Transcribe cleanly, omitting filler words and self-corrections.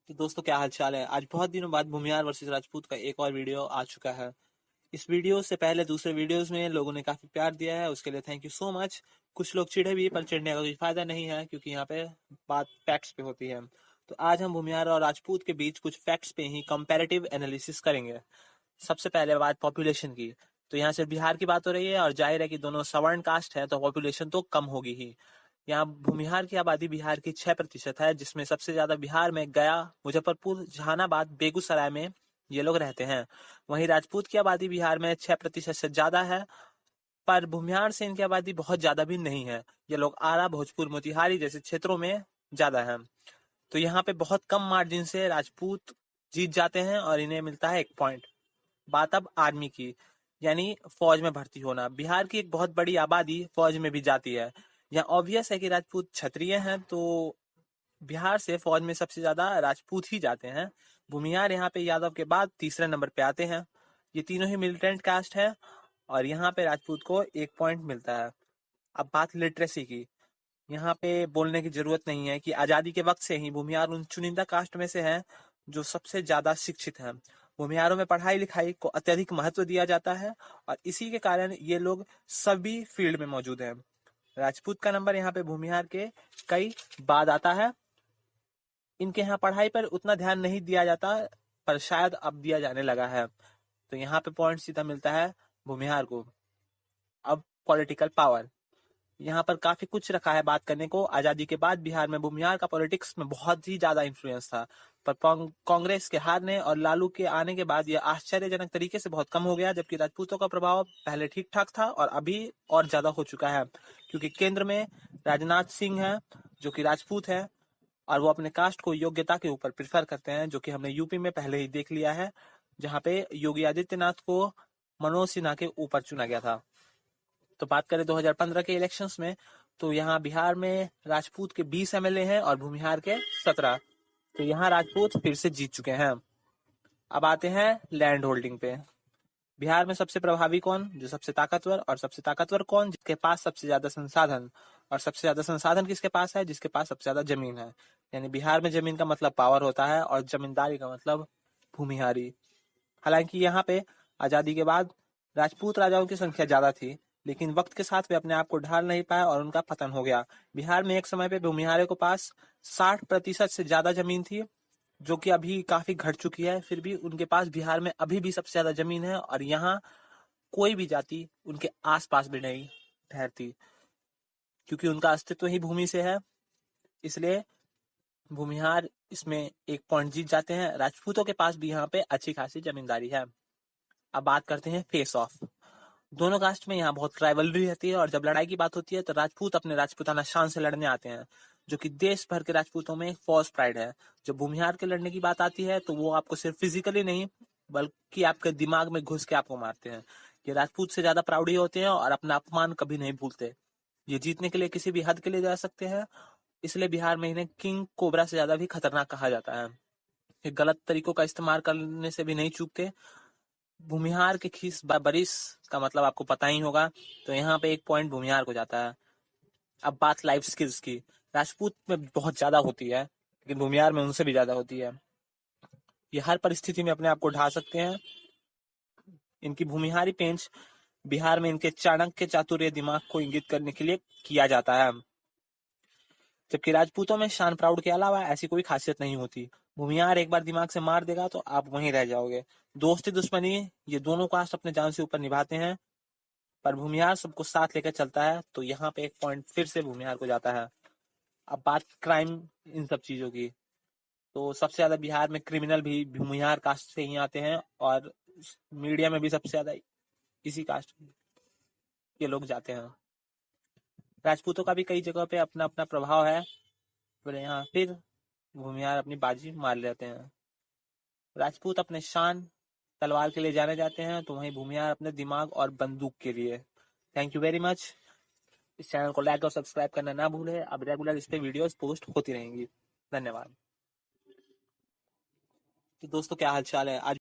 तो दोस्तों क्या हाल चाल है। आज बहुत दिनों बाद भूमिहार वर्सेस राजपूत का एक और वीडियो आ चुका है। इस वीडियो से पहले दूसरे वीडियोस में लोगों ने काफी प्यार दिया है, उसके लिए थैंक यू सो मच। कुछ लोग चिढ़े भी, पर चिढ़ने का कोई फायदा नहीं है क्योंकि यहाँ पे बात फैक्ट्स पे होती है। तो आज हम भूमिहार और राजपूत के बीच कुछ फैक्ट्स पे ही कंपैरेटिव एनालिसिस करेंगे। सबसे पहले बात पॉपुलेशन की। तो यहाँ से बिहार की बात हो रही है और जाहिर है कि दोनों सवर्ण कास्ट है तो पॉपुलेशन तो कम होगी ही। यहाँ भूमिहार की आबादी बिहार की 6% है, जिसमें सबसे ज्यादा बिहार में गया, मुजफ्फरपुर, जहानाबाद, बेगूसराय में ये लोग रहते हैं। वहीं राजपूत की आबादी बिहार में 6% से ज्यादा है, पर भूमिहार से इनकी आबादी बहुत ज्यादा भी नहीं है। ये लोग आरा, भोजपुर, मोतिहारी जैसे क्षेत्रों में ज्यादा है। तो यहाँ पे बहुत कम मार्जिन से राजपूत जीत जाते हैं और इन्हें मिलता है 1 पॉइंट। बात अब आर्मी की, यानी फौज में भर्ती होना। बिहार की एक बहुत बड़ी आबादी फौज में भी जाती है। यहाँ ऑब्वियस है कि राजपूत क्षत्रिय हैं, तो बिहार से फौज में सबसे ज्यादा राजपूत ही जाते हैं। भूमिहार यहाँ पे यादव के बाद तीसरे नंबर पे आते हैं। ये तीनों ही मिलिटेंट कास्ट है और यहाँ पे राजपूत को 1 पॉइंट मिलता है। अब बात लिटरेसी की। यहाँ पे बोलने की जरूरत नहीं है कि आजादी के वक्त से ही भूमिहार उन चुनिंदा कास्ट में से हैं जो सबसे ज्यादा शिक्षित हैं। भूमिहारों में पढ़ाई लिखाई को अत्यधिक महत्व दिया जाता है और इसी के कारण ये लोग सभी फील्ड में मौजूद हैं। राजपूत का नंबर यहाँ पे भूमिहार के कई बाद आता है। इनके यहाँ पढ़ाई पर उतना ध्यान नहीं दिया जाता, पर शायद अब दिया जाने लगा है। तो यहाँ पे पॉइंट सीधा मिलता है भूमिहार को। अब पॉलिटिकल पावर, यहाँ पर काफी कुछ रखा है बात करने को। आजादी के बाद बिहार में भूमिहार का पॉलिटिक्स में बहुत ही ज्यादा इन्फ्लुएंस था, पर कांग्रेस के हारने और लालू के आने के बाद यह आश्चर्यजनक तरीके से बहुत कम हो गया। जबकि राजपूतों का प्रभाव पहले ठीक ठाक था और अभी और ज्यादा हो चुका है, क्योंकि केंद्र में राजनाथ सिंह है जो कि राजपूत है और वो अपने कास्ट को योग्यता के ऊपर प्रिफर करते हैं, जो कि हमने यूपी में पहले ही देख लिया है, जहाँ पे योगी आदित्यनाथ को मनोज सिन्हा के ऊपर चुना गया था। तो बात करें 2015 के इलेक्शंस में, तो यहाँ बिहार में राजपूत के 20 एमएलए हैं और भूमिहार के 17। तो यहाँ राजपूत फिर से जीत चुके हैं। अब आते हैं लैंड होल्डिंग पे। बिहार में सबसे प्रभावी कौन, जो सबसे ताकतवर, और सबसे ताकतवर कौन, जिसके पास सबसे ज्यादा संसाधन। और सबसे ज्यादा संसाधन किसके पास है, जिसके पास सबसे ज्यादा जमीन है। यानी बिहार में जमीन का मतलब पावर होता है और जमींदारी का मतलब भूमिहारी। हालांकि यहाँ पे आजादी के बाद राजपूत राजाओं की संख्या ज्यादा थी, लेकिन वक्त के साथ वे अपने आप को ढाल नहीं पाए और उनका पतन हो गया। बिहार में एक समय पे भूमिहारों के पास 60% से ज्यादा जमीन थी, जो कि अभी काफी घट चुकी है। फिर भी उनके पास बिहार में अभी भी सबसे ज्यादा जमीन है और यहाँ कोई भी जाति उनके आसपास भी नहीं ठहरती, क्योंकि उनका अस्तित्व ही भूमि से है। इसलिए भूमिहार इसमें 1 पॉइंट जीत जाते हैं। राजपूतों के पास भी यहाँ पे अच्छी खासी जमींदारी है। अब बात करते हैं फेस ऑफ। दोनों कास्ट में यहाँ बहुत राइवलरी रहती है और जब लड़ाई की बात होती है तो राजपूत अपने राजपूताना शान से लड़ने आते हैं, जो कि देश भर के राजपूतों में एक फॉल्स प्राइड है। जब भूमिहार के लड़ने की बात आती है तो वो आपको सिर्फ फिजिकली नहीं, बल्कि आपके दिमाग में घुस के आपको मारते हैं। ये राजपूत से ज्यादा प्राउडी होते हैं और अपना अपमान कभी नहीं भूलते। ये जीतने के लिए किसी भी हद के लिए जा सकते हैं, इसलिए बिहार में इन्हें किंग कोबरा से ज्यादा भी खतरनाक कहा जाता है। ये गलत तरीकों का इस्तेमाल करने से भी नहीं चूकते। भूमिहार के खीस बरिस का मतलब आपको पता ही होगा, तो यहाँ पे 1 पॉइंट भूमिहार को जाता है। अब बात लाइफ स्किल्स की। राजपूत में बहुत ज्यादा होती है, लेकिन भूमिहार में उनसे भी ज्यादा होती है। ये हर परिस्थिति में अपने आप को ढा सकते हैं। इनकी भूमिहारी पेंच बिहार में इनके चाणक्य चातुर्य दिमाग को इंगित करने के लिए किया जाता है, जबकि राजपूतों में शान प्राउड के अलावा ऐसी कोई खासियत नहीं होती। भूमिहार एक बार दिमाग से मार देगा तो आप वहीं रह जाओगे। दोस्ती दुश्मनी ये दोनों कास्ट अपने जान से ऊपर निभाते हैं, पर भूमिहार सबको साथ लेकर चलता है, तो यहाँ पे 1 पॉइंट फिर से भूमिहार को जाता है। अब बात क्राइम इन सब चीजों की, तो सबसे ज्यादा बिहार में क्रिमिनल भी भूमिहार कास्ट से ही आते हैं और मीडिया में भी सबसे ज्यादा इसी कास्ट के लोग जाते हैं। राजपूतों का भी कई जगह पे अपना अपना प्रभाव है, पर यहाँ फिर भूमिहार अपनी बाजी मार लेते हैं। राजपूत अपने शान तलवार के लिए जाने जाते हैं, तो वहीं भूमिहार अपने दिमाग और बंदूक के लिए। Thank you very much. इस चैनल को लाइक और सब्सक्राइब करना ना भूलें। अब रेगुलर इस पे वीडियोस पोस्ट होती रहेंगी। धन्यवाद। तो दोस्तों क्या हाल चाल है। आज